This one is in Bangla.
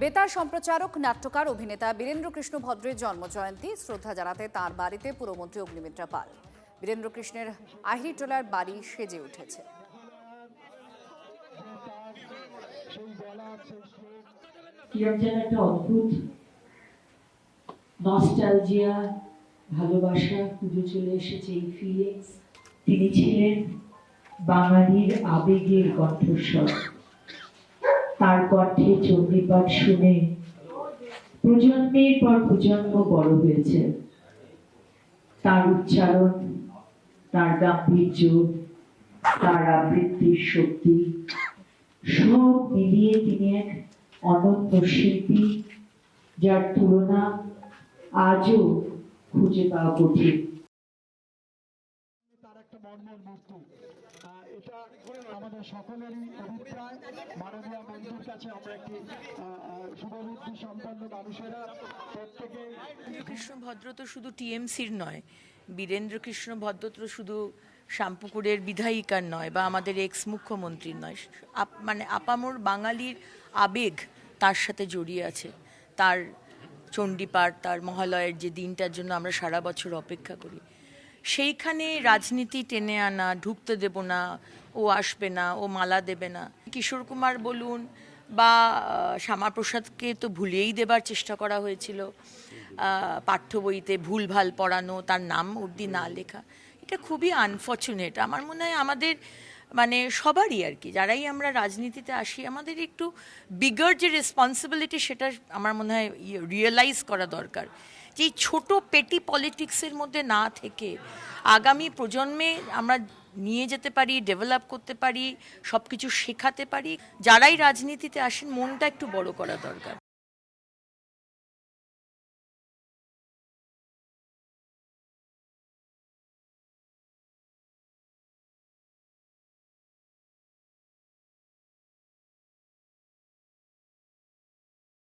বেতার সম্প্রচারক, নাট্যকার, অভিনেতা বীরেন্দ্র কৃষ্ণ ভদ্রের জন্মজয়ন্তী শ্রদ্ধা জানাতে তাঁর বাড়িতে পুরমন্ত্রী অগ্নিমিত্রা পাল। বীরেন্দ্র কৃষ্ণের আহিরিটোলার বাড়ি সেজে উঠেছে। একটা অদ্ভুত নস্টালজিয়া, ভালোবাসা, পুজো চলে এসেছে, এই ফিলিংস। তিনি ছিলেন বাঙালির আবেগের কণ্ঠস্বর। তার কণ্ঠে চণ্ডীপাঠ শুনে প্রজন্মের পর প্রজন্ম বড় হয়েছে। তার উচ্চারণ, তার গাম্ভীর্য, তার আবৃত্তির শক্তি সব মিলিয়ে তিনি এক অনন্য শিল্পী, যার তুলনা আজও খুঁজে পাওয়া কঠিন। তার একটা মর্মর মৃত্যু, এটা আমাদের সকলেরই অভিপ্রায়। মাননীয় বন্ধুর কাছে আমরা একটি শুভবুদ্ধি সম্পন্ন মানুষেরা প্রত্যেকে। কৃষ্ণ ভদ্র তো শুধু টিএমসির নয়, বীরেন্দ্র কৃষ্ণ ভদ্র তো শুধু শ্যামপুকুরের বিধায়িকার নয় বা আমাদের এক্স মুখ্যমন্ত্রীর নয়, মানে আপামর বাঙালির আবেগ তার সাথে জড়িয়ে আছে। তার চণ্ডীপাঠ, তার মহালয়ের যে দিনটার জন্য আমরা সারা বছর অপেক্ষা করি, সেইখানে রাজনীতি টেনে আনা, ঢুকতে দেব না, ও আসবে না, ও মালা দেবে না। কিশোর কুমার বলুন বা শ্যামাপ্রসাদকে তো ভুলিয়েই দেবার চেষ্টা করা হয়েছিল, পাঠ্য বইতে ভুলভাল পড়ানো, তার নাম অবধি না লেখা, এটা খুবই আনফর্চুনেট। আমার মনে হয় আমাদের মানে সবারই আর কি, যারাই আমরা রাজনীতিতে আসি, আমাদের একটু বিগার যে রেসপন্সিবিলিটি সেটা আমার মনে হয় রিয়েলাইজ করা দরকার, যে এই ছোটো পেটি পলিটিক্সের মধ্যে না থেকে আগামী প্রজন্মে আমরা নিয়ে যেতে পারি, ডেভেলপ করতে পারি, সব কিছু শেখাতে পারি। যারাই রাজনীতিতে আসেন মনটা একটু বড় করা দরকার।